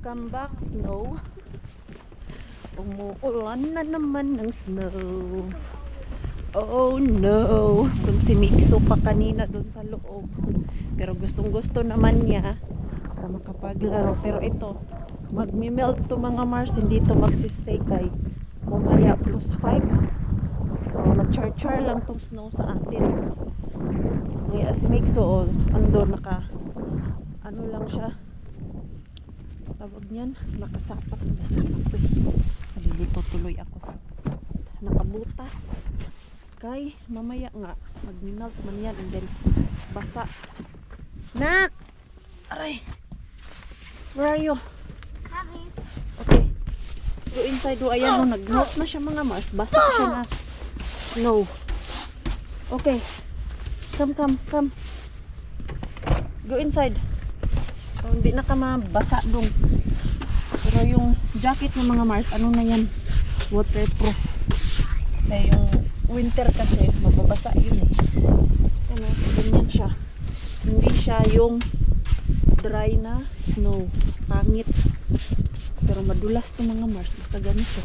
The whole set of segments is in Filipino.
Welcome back, snow. Umuulan na naman ng snow. Oh no. Kung si Mikso pa kanina doon sa loob. Pero gustong gusto naman niya para makapaglaro. Pero ito, magmi-melt to mga Mars. Hindi to magsistay kay mamaya +5. So nag-char-char lang tong snow sa atin. Ngayon si Mikso andun ano lang siya, tawag niyan, nakasapat na sapat ko. Nalilito tuloy ako sa nakabutas kay mamaya nga magminalt man yan and then basa. Nak! Aray! Where are you? Coming. Okay, go inside. Do ayan, no, nag-melt na siya mga Mars. Basa siya na snow. Okay, come go inside. So, hindi na ka mabasa dong. Pero yung jacket ng mga Mars, ano na yan, waterproof. Kaya yung winter kasi mababasa yun eh. Ano, ganyan siya. Hindi siya yung dry na snow. Pangit. Pero madulas itong mga Mars. Basta ganito.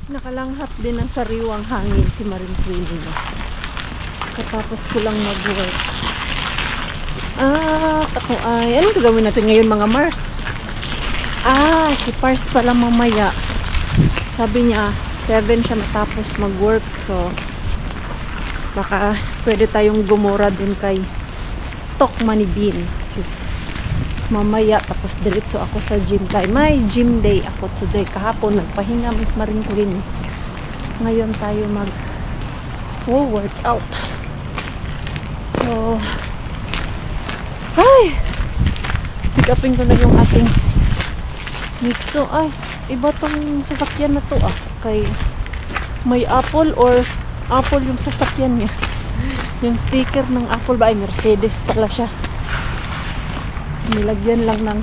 Nakalanghap din ng sariwang hangin si Maring Queenie. Katapos ko lang mag-work. Ako ay, anong gagawin natin ngayon mga Mars? Si Pars pala mamaya. Sabi niya, 7 siya matapos mag-work. So, baka pwede tayong gumura dun kay Tok Manibin. Mamaya, tapos diretso ako sa gym. Kay may gym day ako today. Kahapon, nagpahinga Miss Maring Queenie. Ngayon tayo workout. So, ay, pick upin ko na yung ating Mikso. Ay, iba tong sasakyan na to kay may Apple or Apple yung sasakyan niya. Yung sticker ng Apple ba ay Mercedes pala siya. Nilagyan lang ng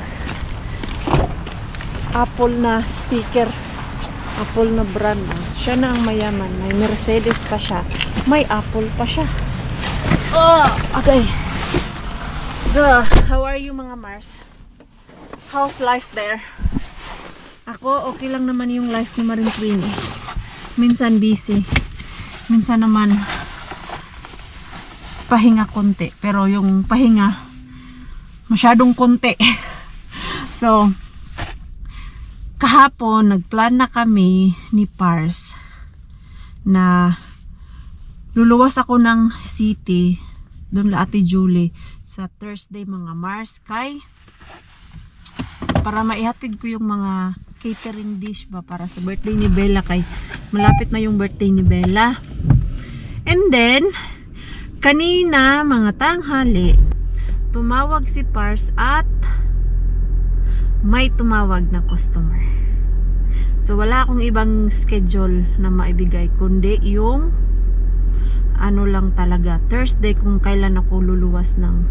Apple na sticker, Apple na brand. Siya na ang mayaman, may Mercedes pa siya, may Apple pa siya. Okay. So, how are you mga Mars? How's life there? Ako, okay lang naman yung life ni Maring Queenie. Minsan busy. Minsan naman pahinga konti. Pero yung pahinga masyadong konti. So, kahapon, nagplan na kami ni Pars na luluwas ako ng city doon la Ate Julie sa Thursday mga Mars kay para maihatid ko yung mga catering dish ba para sa birthday ni Bella kay malapit na yung birthday ni Bella. And then kanina mga tanghali tumawag si Pars at may tumawag na customer. So wala akong ibang schedule na maibigay kundi yung ano lang talaga Thursday kung kailan ako luluwas ng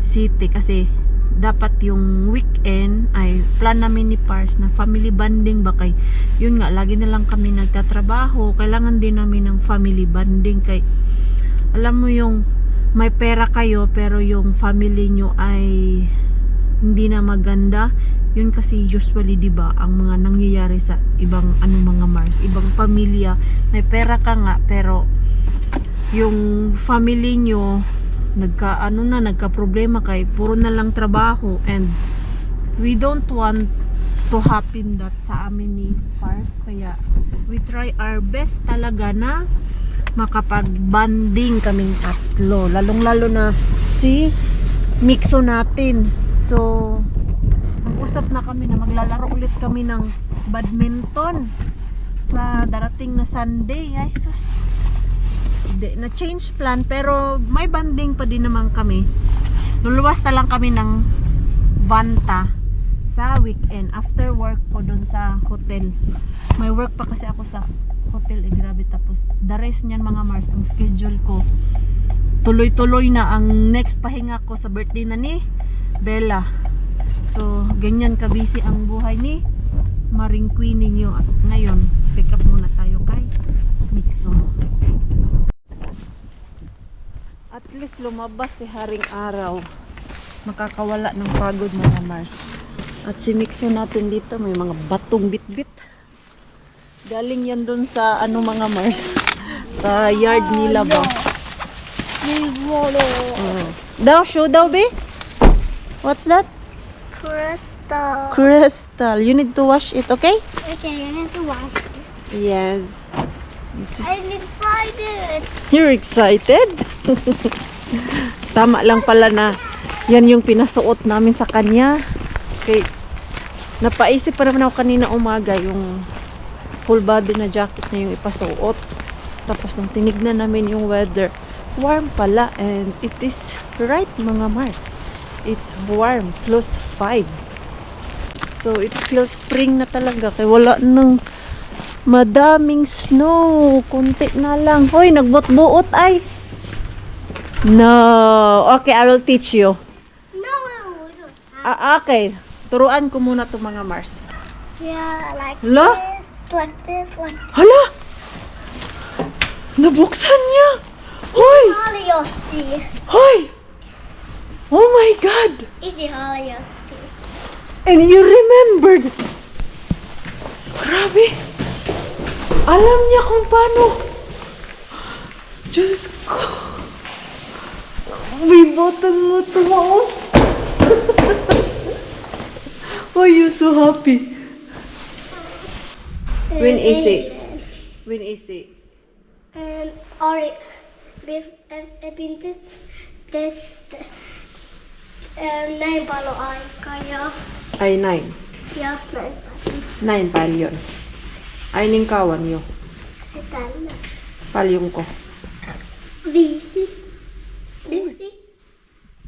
city kasi dapat yung weekend ay plan namin ni Pars na family bonding ba kay yun nga lagi na lang kami nagtatrabaho, kailangan din namin ng family bonding kay alam mo yung may pera kayo pero yung family nyo ay hindi na maganda. Yun kasi usually 'di ba ang mga nangyayari sa ibang mga Mars, ibang pamilya, may pera ka nga pero yung family nyo nagka-problema kay puro na lang trabaho and we don't want to happen that sa amin ni Pars kaya we try our best talaga na makapag-banding kaming tatlo, lalong-lalo na si Mikso natin. So, mag-usap na kami na maglalaro ulit kami ng badminton sa darating na Sunday. Ay, sus. Na change plan pero may banding pa din naman kami. Luluwas na lang kami ng Vanta sa weekend after work ko dun sa hotel. May work pa kasi ako sa hotel grabe tapos the rest niyan mga Mars ang schedule ko tuloy-tuloy na ang next pahinga ko sa birthday na ni Bella. So ganyan ka busy ang buhay ni Maring Queenie niyo. At ngayon pick up muna tayo kay Mikso. At least lumabas si Haring Araw. makakawala ng pagod mga Mars. At si Mixo natin dito, may mga batong bitbit. Galing yan dun sa ano mga Mars, sa yard nila ba? Daw, show daw be? What's that? Crystal. Crystal. You need to wash it, okay? Okay, I have to wash it. Yes. I'm excited. You're excited? Tama lang pala na yan yung pinasuot namin sa kanya. Okay. Napaisip pa naman ako kanina umaga yung full body na jacket niya yung ipasuot. Tapos nung tinignan namin yung weather, warm pala, and it is right mga Mars. It's warm, plus 5. So it feels spring na talaga kaya wala nang madaming snow. Kunti na lang. Hoy, nagbot-buot ay. No. Okay, I will teach you. No, Okay. Turuan ko muna to mga Mars. yeah, like La? this, like this, like this. Hala! Nabuksan niya! Hoy! Hollywood. Hoy! Oh my God! Easy Hollywood. And you remembered! Grabe! Alam niya kung paano. Diyos ko! May button mo tumaon. Why you so happy? When is it? When is it? And or this nine balo ay kaya Ay, 9. yeah nine 9 palyon. Ay, ning kawan yo. ito na Palyong ko. busy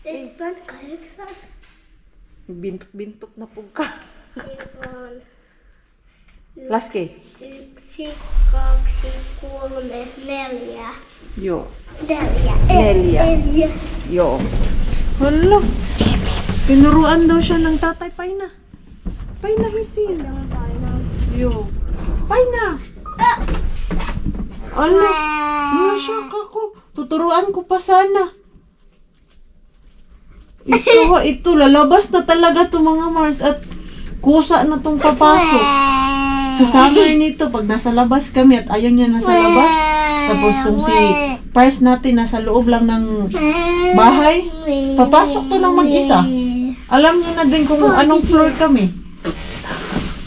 this one collection Bintok-bintok na po ka. this one Last kay? Nelia Yo. Nelia Nelia. Yo. Hala. Tinuruan daw siya ng tatay. Payna. Payna, hisin. Yo. Payna. Ala. Nasyak ako. Tuturuan ko pa sana. Ito, lalabas na talaga to mga Mars at kusa na tong papasok. Sa summer nito, pag nasa labas kami at ayaw niya nasa labas, tapos kung si Pars natin nasa loob lang ng bahay, papasok to ng mag-isa. Alam niya na din kung anong floor kami.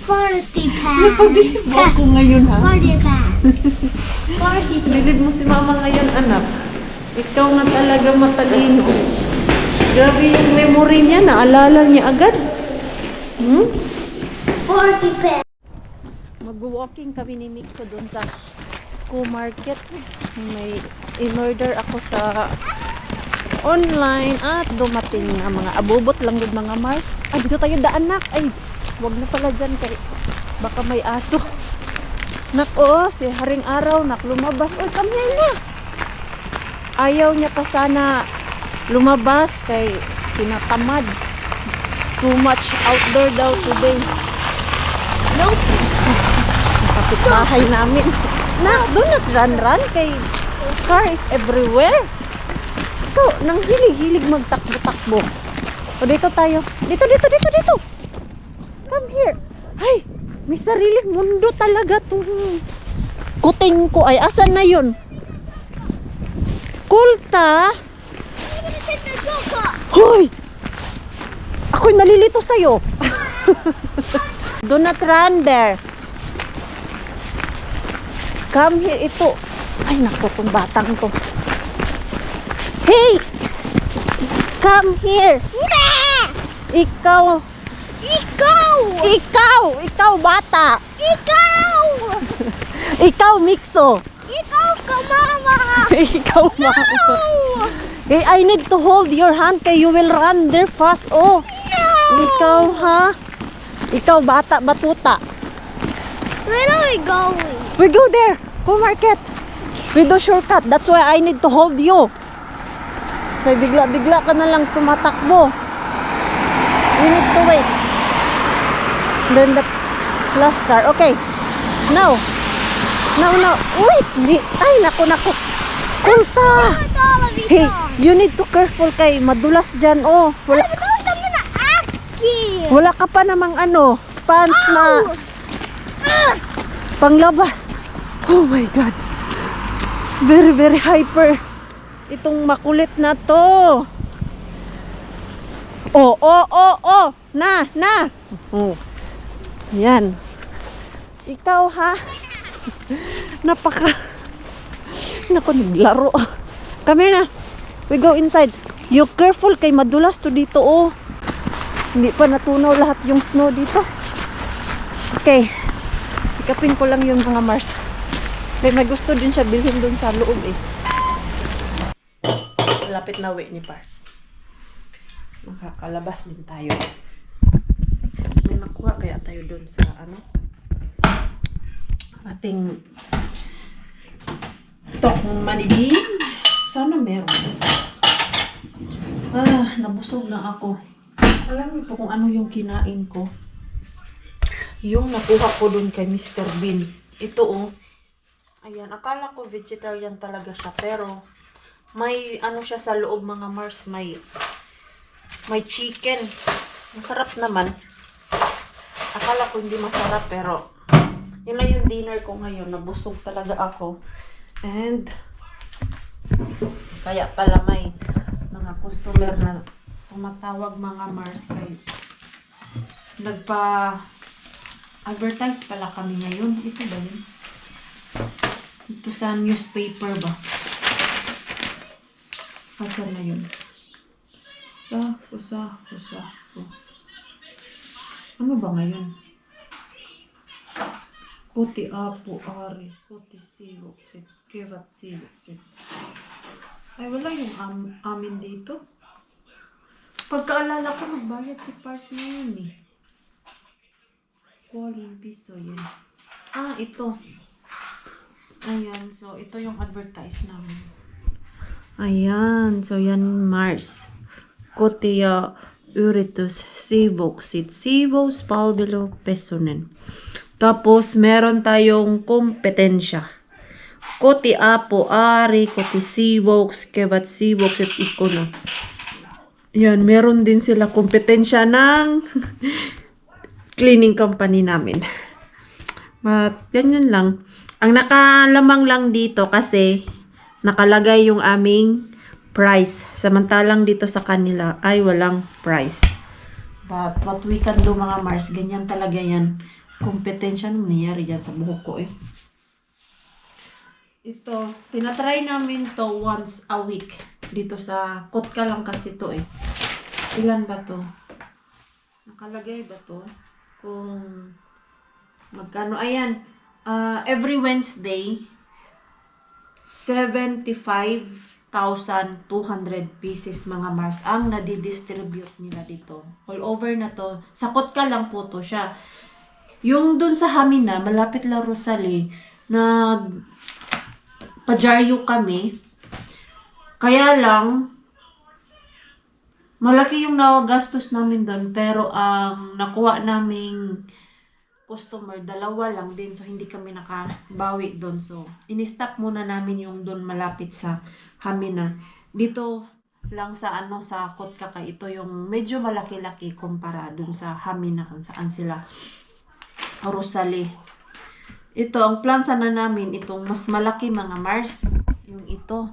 40 pounds. Napabilib ako ngayon ha. 40 pounds. 40 Bilib mo si mama ngayon anak. Ikaw nga talaga matalino. Grabe yung memory niya, naalala niya agad. 40 pounds. Mag-walking kami ni Miko doon sa Co-Market. May in-order ako sa online at dumating na mga abubot lang yun mga Mars. Ay, dito tayo daanak. Ay, wag na pala dyan kay baka may aso. Nak, si Haring Araw, lumabas. Uy, kami na. Ayaw niya pa sana lumabas kay tinatamad. Too much outdoor daw today. Nope. Kapitbahay namin. Do not run kay car is everywhere. Ito, nang hilig magtakbo-takbo. O dito tayo. Dito. Come here. Ay, may sariling mundo talaga tong kuting ko. Ay, asan na yun? Kulta? Hoy! Ako'y nalilito sa'yo. Do not run there. Come here, ito. Ay, naku, tong batang to. Hey! Come here. Ikaw, bata. Ikaw, Mixo. Ikaw ka, mama. Ikaw, mama. Hey, I need to hold your hand kay you will run there fast. Oh. No. Ikaw, ha? Ikaw, bata, batuta. Where are we going? We go there. Go market. We do shortcut. That's why I need to hold you. Kaya bigla-bigla ka na lang tumatakbo. We need to wait. Then the last car. Okay. Now. Wait. Ay, naku. Kulta. All of these Hey, songs. You need to careful kay madulas dyan, oh. Wala, Aki! wala ka pa namang ano, pants na panglabas. Oh my God. Very, very hyper. Itong makulit na to. Oh, oh, oh, oh. Na. Oh. Yan. Ikaw, ha? Napaka... Naku, naglaro. Come here na. We go inside. You careful kay madulas to dito, oh. Hindi pa natunaw lahat yung snow dito. Okay. Ikapin ko lang yung mga Mars. May gusto din siya bilhin dun sa loob, eh. Lapit na uwi ni Pars. Makakalabas din tayo. May nakuha kaya tayo dun sa ating Tokmanibin. Sana meron. Nabusog na ako. Alam niyo po kung ano yung kinain ko. Yung nakuha ko dun kay Mr. Bean. Ito, oh. Ayan, akala ko vegetarian talaga siya, pero may ano siya sa loob, mga Mars, may chicken. Masarap naman. Akala ko hindi masarap, pero yun lang yung dinner ko ngayon. Nabusog talaga ako. And kaya pala may mga customer na tumatawag, mga Mars, kay nagpa-advertise pala kami ngayon. Ito ba yun? Ito sa newspaper ba? Asa na yun? Sa. Ano ba ngayon? Kuti apo, ari, kuti siwo, kevat siwo. Ay, wala yung amin dito. Pagkaalala ko, magbayad si Pars ngayon, eh. Kualing piso, yan. Ito. Ayan, so ito yung advertise namin. Ayan, so yan, Mars. Kotia Uritus Sivoxid. Sivos Palbilo Pesonen. Tapos, meron tayong kompetensya. Koti Apo, Ari, Koti Sivox, Kevat Sivox, at Ikono. Yan, meron din sila kompetensya ng cleaning company namin. But, ganyan lang. Ang nakalamang lang dito kasi nakalagay yung aming price. Samantalang dito sa kanila ay walang price. But what we can do, mga Mars, ganyan talaga yan. Kompetensya nung nangyari yan sa buhok ko, eh. Ito, tinatry namin to once a week. Dito sa Kotka lang kasi to, eh. Ilan ba to? Nakalagay ba to? Kung magkano, ayan. Every Wednesday, 75,200 pieces, mga Mars, ang nadidistribute nila dito. All over na to. Sakot ka lang po to siya. Yung dun sa Hamina, malapit la Rosalie, pajaryo kami. Kaya lang, malaki yung nawagastos namin dun, pero ang nakuha naming customer, dalawa lang din, so hindi kami nakabawi doon. So, in-stop muna namin yung doon malapit sa Hamina. Dito lang sa sa Kotka, ito yung medyo malaki-laki kumpara doon sa Hamina kung saan sila Rosalie. Ito, ang plan sana namin, itong mas malaki, mga Mars, yung ito.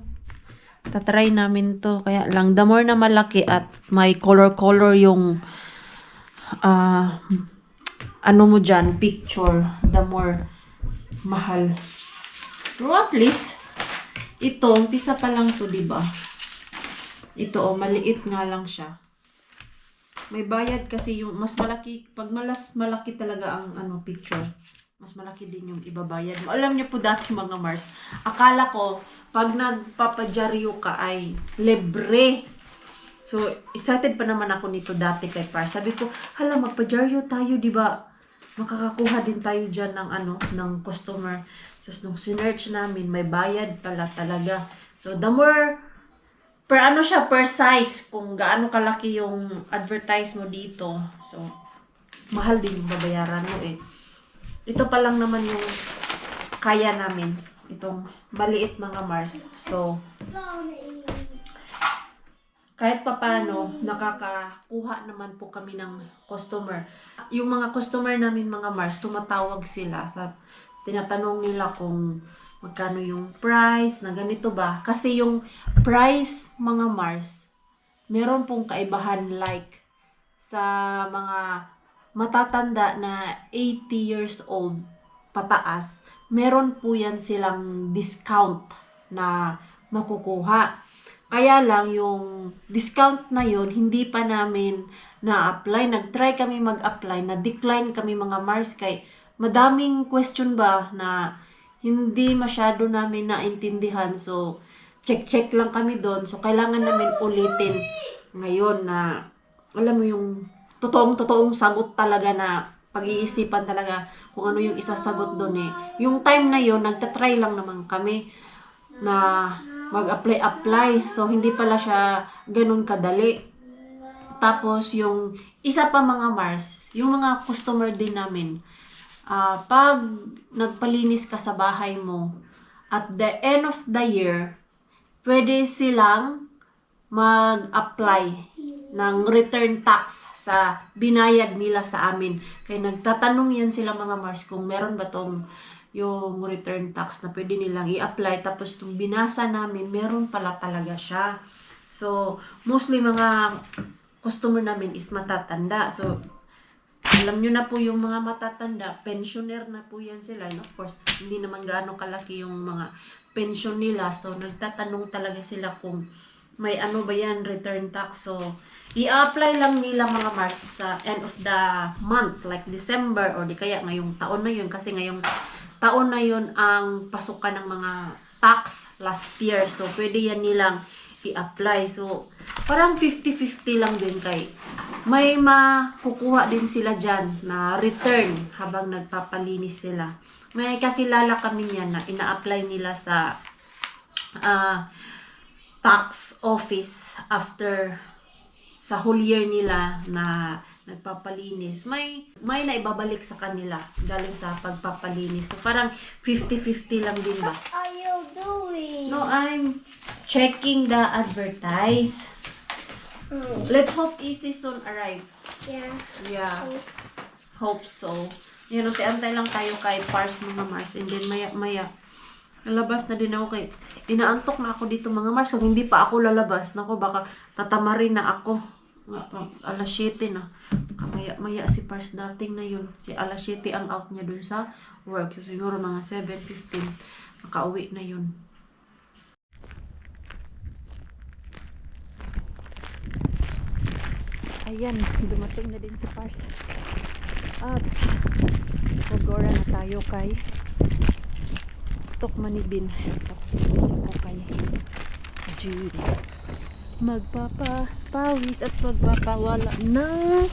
Tatry namin to, kaya lang, the more na malaki at may color-color yung ano mo dyan, picture, the more mahal. Pero at least, ito, umpisa pa lang to, diba? Ito, maliit nga lang siya. May bayad kasi yung mas malaki, pag malaki talaga ang picture, mas malaki din yung ibabayad mo. Alam niyo po dati, mga Mars, akala ko, pag nagpapadyaryo ka ay libre. So, excited pa naman ako nito dati kay Pars. Sabi ko, hala, magpadyaryo tayo, diba? Makakakuha din tayo dyan ng customer. So, nung sinearch namin, may bayad pala talaga. So, the more, per size, kung gaano kalaki yung advertise mo dito. So, mahal din yung babayaran mo, eh. Ito pa lang naman yung kaya namin. Itong maliit, mga Mars. So, kahit papano, nakakakuha naman po kami ng customer. Yung mga customer namin, mga Mars, tumatawag sila tinatanong nila kung magkano yung price na ganito ba. Kasi yung price, mga Mars, meron pong kaibahan like sa mga matatanda na 80 years old pataas, meron po yan silang discount na makukuha. Kaya lang yung discount na yon hindi pa namin na-apply. Nag-try kami mag-apply, na-decline kami mga Mars kay madaming question ba na hindi masyado namin naintindihan. So, check-check lang kami doon. So, kailangan namin ulitin ngayon na alam mo yung totoong sagot talaga na pag-iisipan talaga kung ano yung isasagot doon eh. Yung time na yon nagtatry lang naman kami na mag-apply. So, hindi pala siya ganun kadali. Tapos, yung isa pa mga Mars, yung mga customer din namin, pag nagpalinis ka sa bahay mo, at the end of the year, pwede silang mag-apply ng return tax sa binayad nila sa amin. Kaya nagtatanong yan sila mga Mars kung meron ba tong yung return tax na pwede nilang i-apply. Tapos itong binasa namin, meron pala talaga siya. So, mostly mga customer namin is matatanda. So, alam nyo na po yung mga matatanda, pensioner na po yan sila. And of course, hindi naman gaano kalaki yung mga pension nila. So, nagtatanong talaga sila kung may ano ba yan, return tax. So, i-apply lang nila mga Mars sa end of the month, like December or di kaya ngayong taon na yun. Kasi ngayong taon na yun ang pasukan ng mga tax last year. So, pwede yan nilang i-apply. So, parang 50-50 lang din kay may makukuha din sila dyan na return habang nagpapalinis sila. May kakilala kami niyan na ina-apply nila sa tax office after sa whole year nila na nagpapalinis. May naibabalik sa kanila galing sa pagpapalinis. So, parang 50-50 lang din ba? What are you doing? No, I'm checking the advertise. Let's hope easy soon arrive. Yeah. Yeah. Hope so. Yan, antay lang tayo kay Pars mga Mars. And then maya lalabas na din ako kay inaantok na ako dito mga Mars. Kung hindi pa ako lalabas, nako baka tatamarin na ako. Alas 7 na. Maya si Pars dating na yun. Si alas 7 ang out niya dun sa work. So, siguro mga 7:15 makauwi na yun. Ayan, dumating na din si Pars. At magora na tayo kay Tukmanibin. Tapos tapos ako kay Jude. Magpapawis at magpapawala ng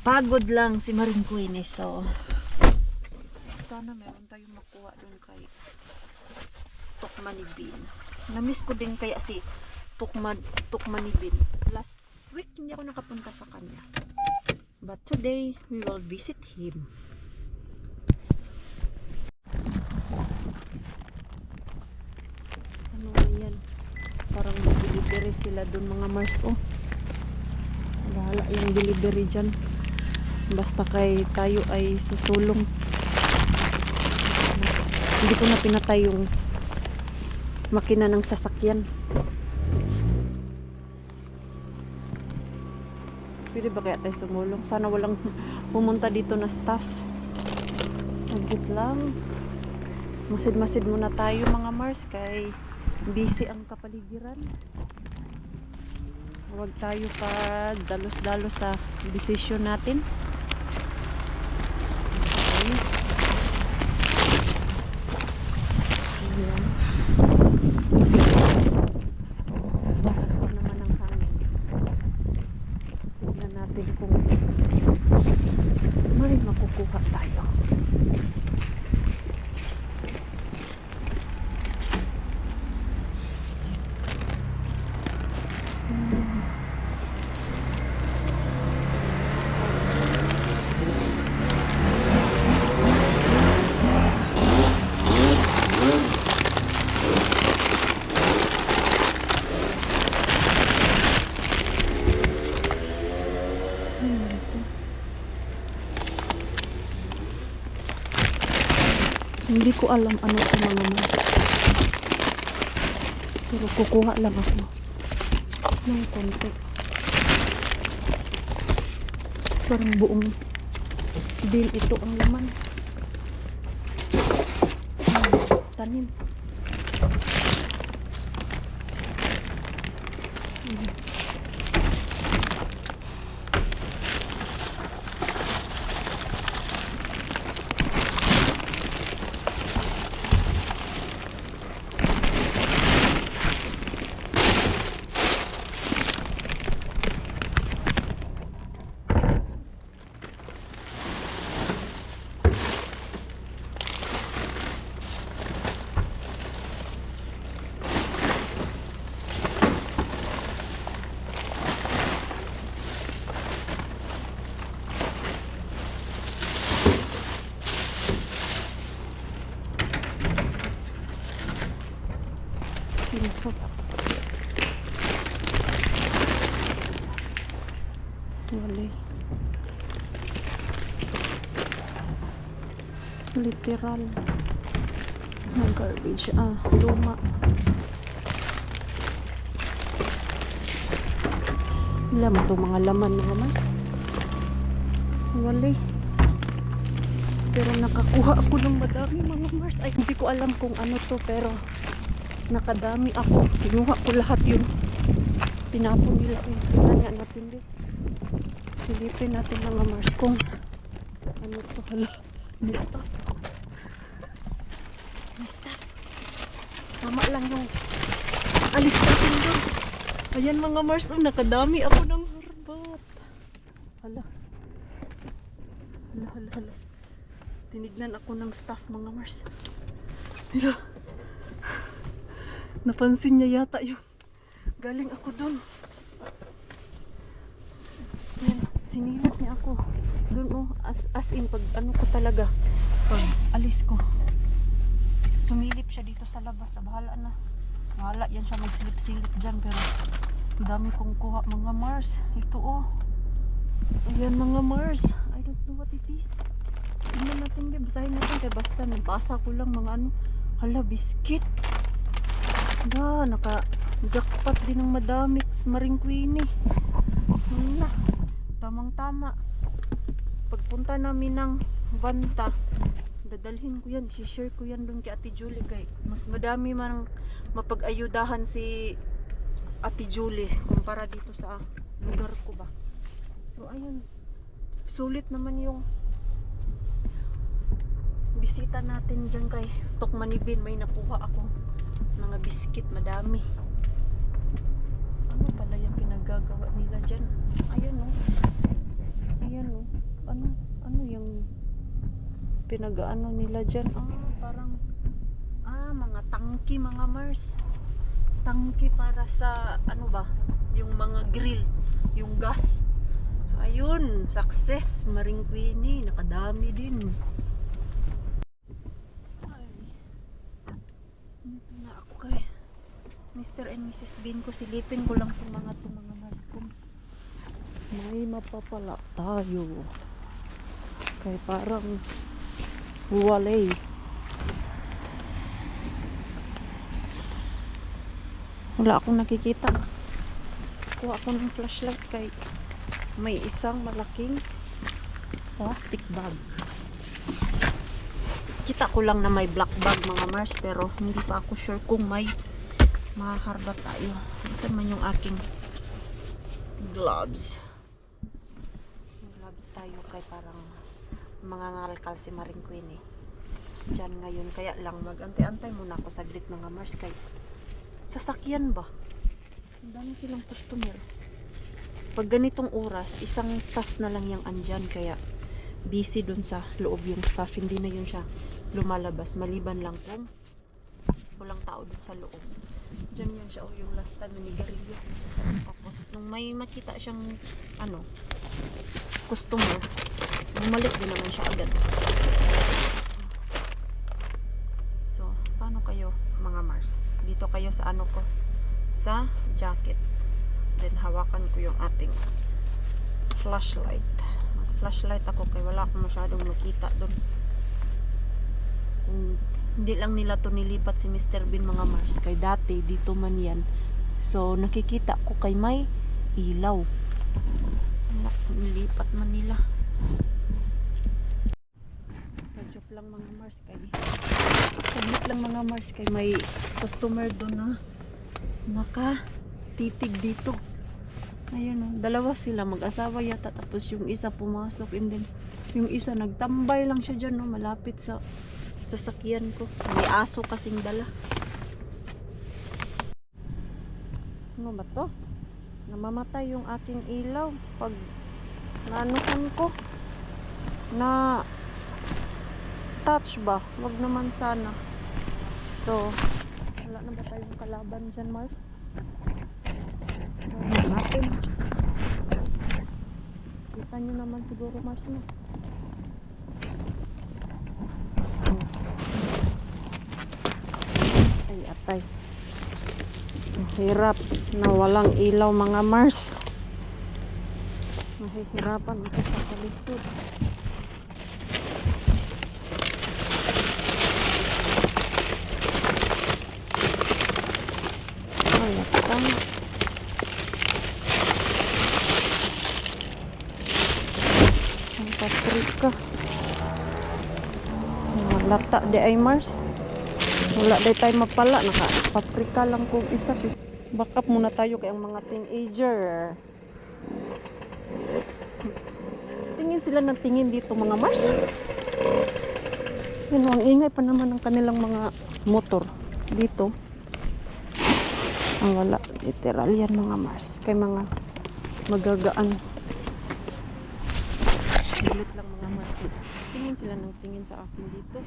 pagod lang si Maring Queenie. So, sana meron tayong makuha dun kay Tukmanibin. Namiss ko din kaya si Tukmanibin. Last week hindi ako nakapunta sa kanya. But today, we will visit him. Ano ba yan? Parang delivery sila dun mga Mars. Oh. Bahala yung delivery dyan. Basta kay tayo ay susulong. Hindi ko na pinatay yung makina ng sasakyan. Pwede ba kaya tayo sumulong? Sana walang pumunta dito na staff. Saglit lang. Masid-masid muna tayo mga Mars kay busy ang kapaligiran. Huwag tayo pa dalos-dalos sa desisyon natin. Okay. Ayan. Bakas pa naman ang hangin. Tignan natin kung may makukuha tayo. Hindi ko alam ano ito mga Mars. Pero kukuha lang ako ng konti. Parang buong bin ito ang laman. Tanim. Silpo. Walay. Literal. Ng garbage. Luma. Alam mo itong mga laman mga Mars. Walay. Pero nakakuha ako ng madami mga Mars. Ay, hindi ko alam kung ano to pero nakadami ako. Kinuha ko lahat yung pinapon nila. Kanya natin din. Silipin natin mga Mars kung ano to. Hala. Mista. Tama lang yung alis natin doon. Ayan mga Mars. Nakadami ako ng harbat. Hala. Hala. Tinignan ako ng staff mga Mars. Hala. Napansin niya yata yung galing ako doon. Yan, sinilip niya ako. Doon as in pag ano ko talaga. Pag alis ko. Sumilip siya dito sa labas. Bahala na. Bahala yan siya magsilip-silip dyan. Pero dami kong kuha mga Mars. Ito Ayan mga Mars. I don't know what it is. Tingnan natin ba. Basahin natin. Kaya basta nabasa ko lang mga ano. Hala, biscuit. Naka-jackpot din ng madami Maring Queenie. Wala. Tamang-tama. Pagpunta namin ng Banta, dadalhin ko yan. I-share ko yan dun kay Ate Julie. Kay mas madami man mapag-ayudahan si Ate Julie kumpara dito sa lugar ko ba. So, ayun. Sulit naman yung bisita natin dyan kay Tokmanibin. May nakuha ako mga biskit, madami. Ano pala yung pinagagawa nila dyan? Ayan Ayan Ano yung pinag-ano nila dyan? Parang mga tangki mga Mars. Tangki para sa ano ba? Yung mga grill, yung gas. So ayun, success Maring Queenie, nakadami din. Okay. Mr. and Mrs. Bean ko, silipin ko lang itong mga Mars ko. May mapapala tayo. Kaya parang walay. Wala akong nakikita. Kuha ako ng flashlight kay may isang malaking plastic bag. Kita ko lang na may black bag mga Mars pero hindi pa ako sure kung may maharbat tayo. Saan man yung aking gloves? Gloves tayo kay parang mga ngalkal si Maring Queenie. Diyan ngayon kaya lang mag-antay-antay muna ako saglit mga Mars kay sasakyan ba? Ang dami silang customer. Pag ganitong oras, isang staff na lang yung andyan kaya busy dun sa loob yung staff. Hindi na yun siya lumalabas maliban lang kung walang tao dun sa loob. Diyan yun siya yung last time na nigarilyo. Tapos nung may makita siyang customer, bumalik din naman siya agad. So paano kayo mga Mars? Dito kayo sa ko sa jacket, then hawakan ko yung ating flashlight. Mag flashlight ako kay wala akong masyadong makita doon kung Hindi lang nila to nilipat si Mr. Bean mga Mars. Kay dati, dito man yan. So, nakikita ko kay may ilaw. Nilipat man nila. Joke lang mga Mars kay. Saglit lang mga Mars kay may customer doon na nakatitig dito. Ayun o, dalawa sila mag-asawa yata, tapos yung isa pumasok and then yung isa nagtambay lang siya dyan, no, malapit sa sasakyan ko. May aso kasing dala. Ano ba to? Namamatay yung aking ilaw pag naanuhan ko na touch ba? Wag naman sana. So, wala na ba tayong kalaban dyan, Mars? Natin. Kita nyo naman siguro, Mars, no? Ay, atay. Ang hirap na walang ilaw, mga Mars. Mahihirapan ako sa kalisod. Ay, atay. Paprika. Lata di ay Mars. Wala di tayo mapala. Naka-paprika lang kung isa. Backup muna tayo kay ang mga teenager. Tingin sila ng tingin dito mga Mars. Yan, ang ingay pa naman ng kanilang mga motor dito. Ang wala. Literal yan mga Mars. Kay mga magagaan. Ulit lang mga Mars. Tingin sila ng tingin sa akin dito.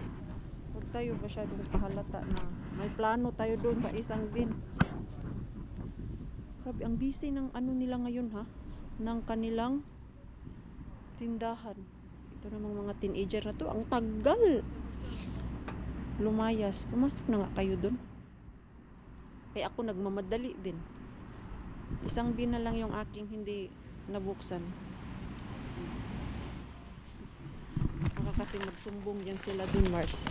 Huwag tayo masyadong pahalata na may plano tayo doon sa isang bin. Grabe, ang busy ng ano nila ngayon ha. Ng kanilang tindahan. Ito namang mga teenager na to. Ang tagal. Lumayas. Pumasok na nga kayo doon. Kaya ako nagmamadali din. Isang bin na lang yung aking hindi nabuksan. Baka kasi magsumbong dyan sila dun, Mars.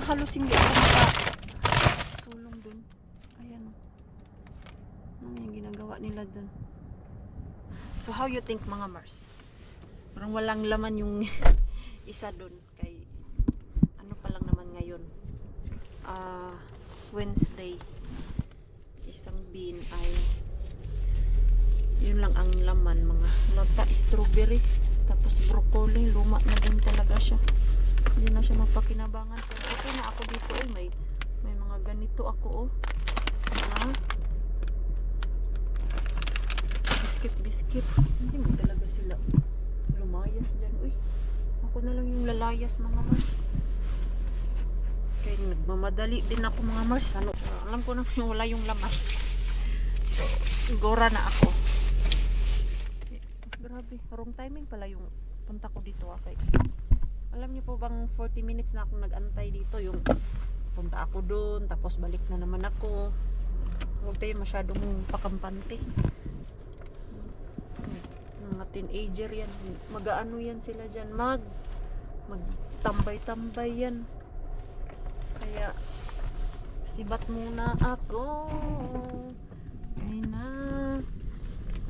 Halos hindi ako sulong dun. Ayan o. Ano yung ginagawa nila dun? So how you think mga Mars? Parang walang laman yung isa dun. Kay ano pa lang naman ngayon. Wednesday. Isang bin ay yun lang ang laman, mga lata, strawberry, tapos broccoli, luma na din talaga siya. Hindi na siya mapakinabangan. Pero okay na ako dito may mga ganito ako biscuit. Hindi mo talaga sila lumayas dyan. Uy, ako na lang yung lalayas mga Mars. Kaya nagmamadali din ako mga Mars. Alam ko na wala yung laman. So, gora na ako. Grabe, wrong timing pala yung punta ko dito kay. Alam niyo po bang 40 minutes na akong nag-antay dito, yung punta ako doon tapos balik na naman ako. Huwag tayo masyadong pakampante. Mga teenager yan, mag-aano yan sila dyan, magtambay-tambay yan. Kaya sibat muna ako. Ay na.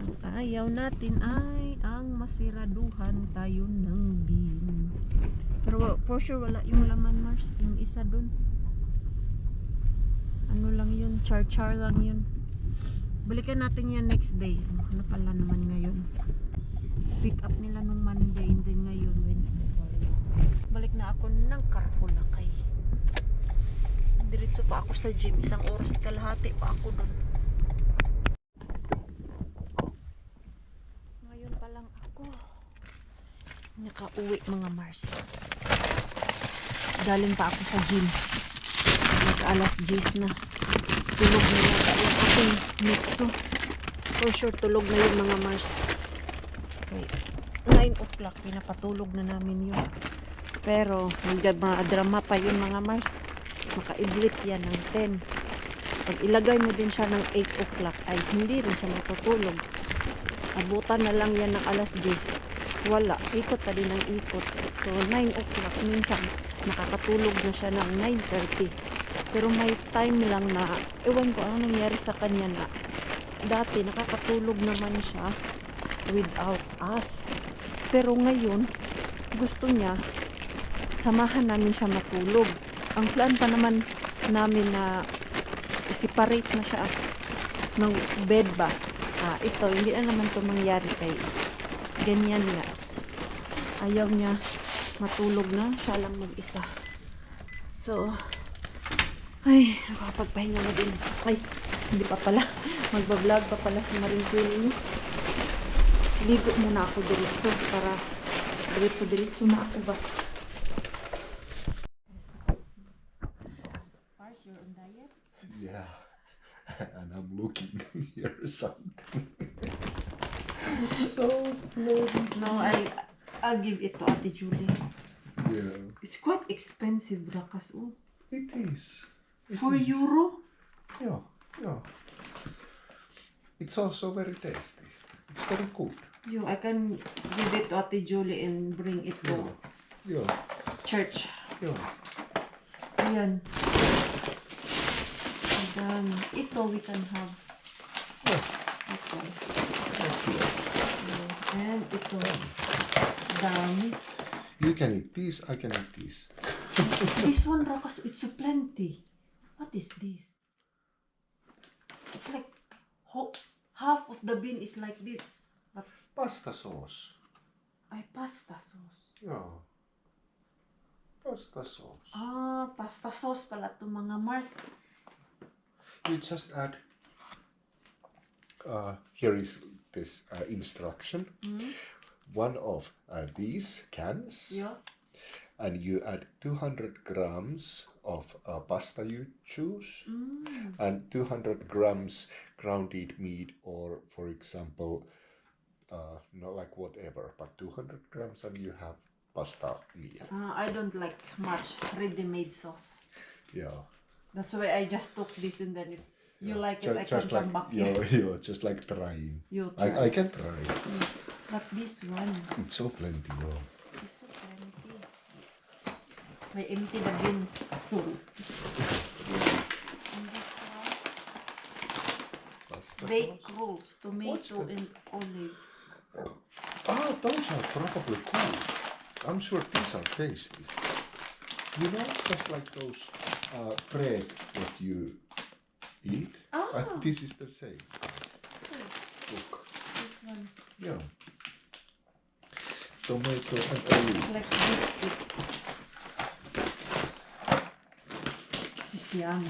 Ang ayaw natin ay ang masiraduhan tayo ng bin. Pero for sure wala yung laman Mars. Yung isa dun. Ano lang yun? Char lang yun. Balikan natin yan next day. Ano pala naman ngayon? Pick up nila nung Monday and then ngayon Wednesday. Balik na ako ng Karpulakay. Diretso pa ako sa gym. 1 oras at kalahati pa ako dun. Nakauwi mga Mars. Galing pa ako sa gym. Alas 10 na. Tulog na yata yung aking mixo. For sure tulog na yun mga Mars. Okay. 9 o'clock pinapatulog na namin yun. Pero mga drama pa yun mga Mars. Makaidlit yan ng 10. Pag ilagay mo din siya ng 8 o'clock ay hindi rin siya matutulog. Abutan na lang yan ng alas 10. Wala. Ikot pa din ng ikot. So, 9 o'clock. Minsan, nakakatulog na siya ng 9:30. Pero may time lang na, ewan ko ano nangyari sa kanya na dati nakakatulog naman siya without us. Pero ngayon, gusto niya, samahan namin siya matulog. Ang plan pa naman namin na separate na siya ng bed ba. Ito, hindi na naman ito mangyari kay ganyan nga. Ayaw niya matulog na, siya lang mag-isa. So, ay, nakakapagpahinga na din. Ay, hindi pa pala. Magbablog pa pala si Maring Queen niyo. Ligo muna ako diretso para diretso na ako ba. Pars, you're on diet? Yeah, and I'm looking here something. So bloody. No, I'll give it to Ate Julie. Yeah, It's quite expensive, Brakas. Oh. it is. It €4? Yeah, yeah. It's also very tasty. It's very good. Yo, I can give it to Ate Julie and bring it to Yeah, church. yeah. Ayan. Ang dami. Ito we can have. Yeah. Ito. Okay. And ito. Dami. You can eat these. I can eat these. This one, Rakas, it's so plenty. What is this? It's like half of the bean is like this. But Pasta sauce. ay pasta sauce. Yeah. Pasta sauce. Pasta sauce pala to mga Mars. You just add. Here is this instruction. One of these cans, Yeah. and you add 200 grams of pasta you choose, and 200 grams grounded meat, or for example, not like whatever, but 200 grams, and you have pasta meal. I don't like much ready-made sauce. Yeah. That's why I just took this and then if you like it, I can Just come like back here. you're just like trying. You try. I can try. But this one, It's so plenty. Yeah. it's so empty. May empty na bin. And this one, Pasta baked sauce. rolls, What's tomato that? and olive. Those are probably cool. I'm sure these are tasty. You know, just like those bread that you eat. This is the same. Look. This one, Yeah. Tomato and olive. it's like biscuit. This is yummy.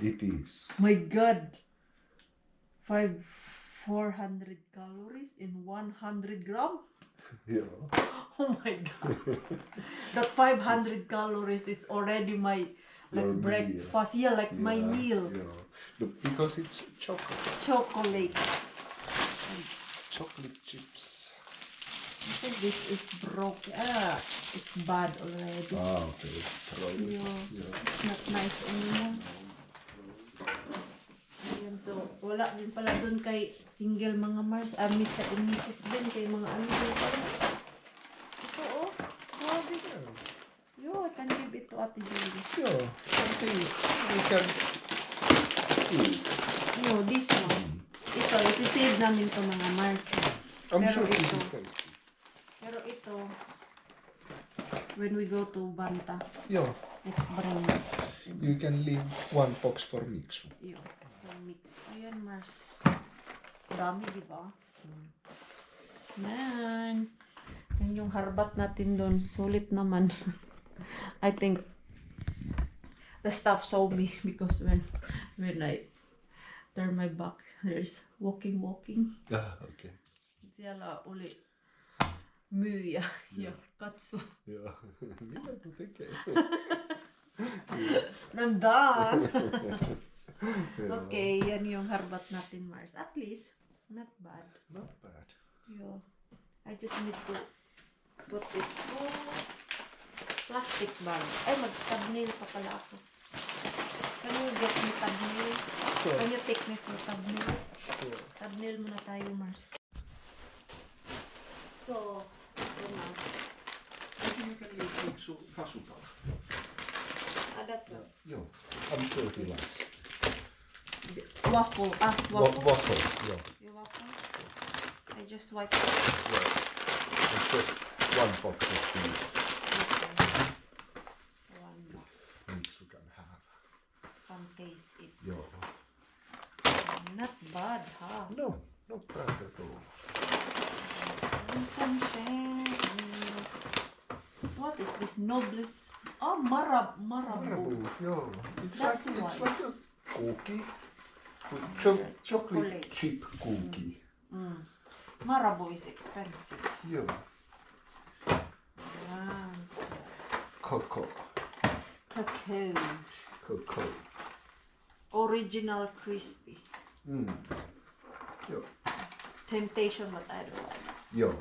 It is. My God! 400 calories in 100 gram? Yeah. Oh my God! That 500 calories, it's already my like Your meal. breakfast. Yeah, like my Yeah, meal. Yeah. Look, because it's chocolate. Chocolate. Chocolate chips. I think this is broken. It's bad already. Okay. Throw it. Yeah. Yeah. It's not nice anymore. Ayan, so wala din pala dun kay single mga Mars. Mr. and Mrs. din kay mga ano din pala. Ito oh. Grabe. Yo, I can give it to Ate Julie. Yeah. And these we can eat. Yo, this one. Ito, isi-save namin to mga Mars. I'm Pero sure this ito, is tasty. pero ito, when we go to Banta, Yeah. let's bring this. You can leave one box for Mixu. Yo, yung mix. Ayan, Mars. Dami, di ba? Man. Yan yung harbat natin doon. Sulit naman. I think the staff saw me because when I turn my back, there's walking. Okay. Siellä oli myyjä ja katso. Yeah. Minä tekee. I'm done. Okay, yan yung harbat natin, Mars. At least, not bad. Not bad. Yeah. I just need to put it to plastic bag. Ay, mag-thumbnail pa pala ako. Can you get me thumbnail? Sure. Can you take me for thumbnail? Sure. Thumbnail muna tayo, Mars. So, ito na. You can eat miksu fasupala. Adat na. Joo, I'm sure he likes. Waffle. Waffle. Waffle, joo. Yung waffle. I just wipe it. Yeah. It's just one box of these Okay. One box. Miksu can have. Can taste it. Joo. Not bad, huh? No, not bad at all. What is this? Nobles? Oh, marabu. Marabu, joo. It's That's like why. it's like a cookie. With Chocolate. chocolate chip cookie. Marabu is expensive. Joo. Cocoa. Cacao. Original crispy. Joo. Temptation, but I don't like. Joo.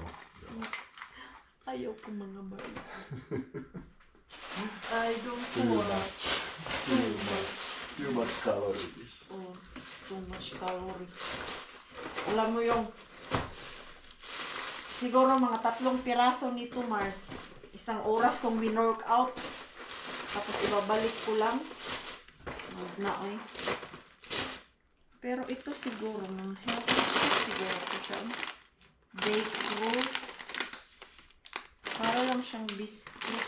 Ayoko mga Mars. I don't Too watch. Too much calories. Oh, too much calorie. Alam mo yung siguro mga 3 piraso nito, Mars. 1 oras kong win-workout. Tapos ibabalik ko lang. Huwag na, eh. Pero ito siguro, ng healthy food siguro ito siya. Baked rolls. Para lang siyang biscuit.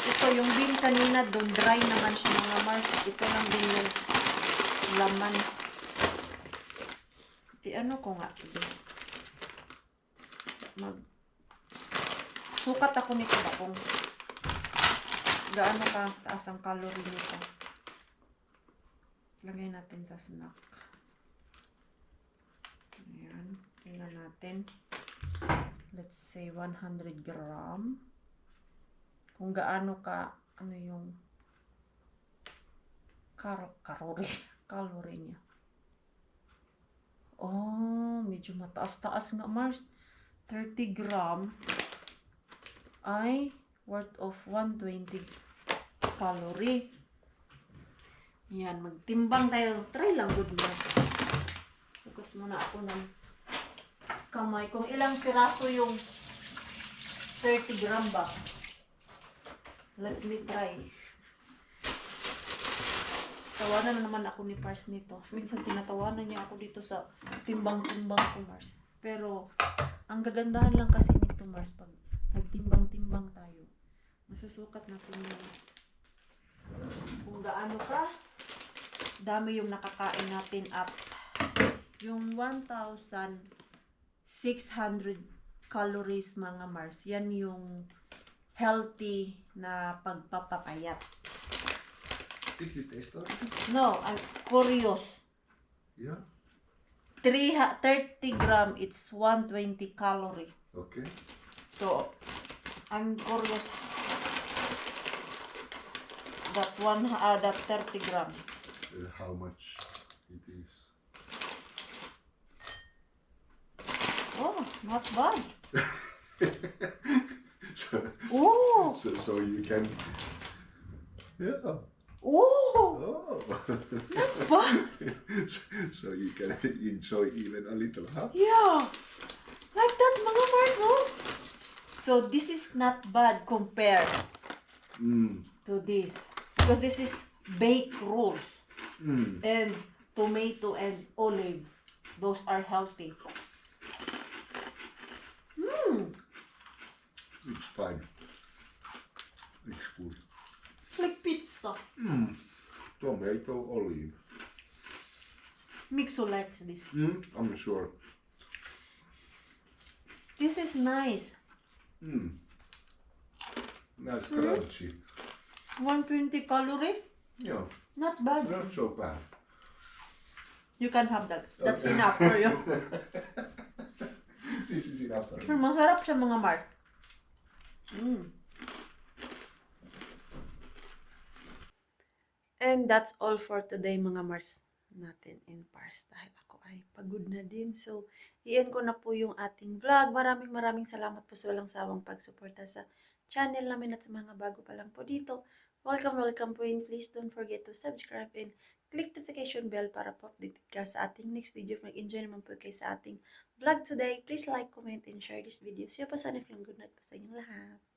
Ito, yung bean kanina, doon dry naman siya mga Mars. Ito lang din yung laman. Ano ko nga. Sukat ako nito ba kung gaano ka taas ang calorie nito. Lagay natin sa snack. Ayan. Tingnan natin. Let's say 100 gram. Kung gaano ka, ano yung calorie niya. Oh, medyo mataas-taas nga, Mars. 30 gram ay worth of 120 calorie. Yan, magtimbang tayo. Try lang, good Mars. Focus muna ako ng kamay. Kung ilang piraso yung 30 gram ba? Let me try. Tawanan na naman ako ni Pars nito. Minsan tinatawanan niya ako dito sa timbang-timbang ko, Mars. Pero, ang gagandahan lang kasi nito, Mars, pag nagtimbang-timbang tayo, masusukat natin yung kung gaano ka dami yung nakakain natin at yung 1,600 calories mga Mars, yan yung healthy na pagpapapayat. Did you taste that? No, I'm curious. Yeah. 30 gram, it's 120 calorie. Okay. So, I'm curious that 30 gram. How much it is? Oh, not bad. so, Oh, so you can. Yeah. oh, Oh. not bad. So you can enjoy even a little, huh? Yeah, like that mga Mars, oh. So this is not bad compared to this. Because this is baked rolls. And tomato and olive. Those are healthy. It's fine. It's good. It's like pizza. Tomato, olive. Mixo likes this. I'm sure. This is nice. Nice crunchy. 120 calorie. Yeah, Not bad. not so bad. You can have that. That's enough for you. This is enough for me. Masarap siya mga Mark. And that's all for today mga Mars natin in Pars. Dahil ako ay pagod na din. So, iyan ko na po yung ating vlog. Maraming salamat po sa walang sawang pagsuporta sa channel namin at sa mga bago pa lang po dito. welcome po yun. Please don't forget to subscribe and click notification bell para po updated ka sa ating next video. Mag-enjoy naman po kayo sa ating vlog today. Please like, comment, and share this video. See you pa sa next vlog. Good night po sa inyong lahat.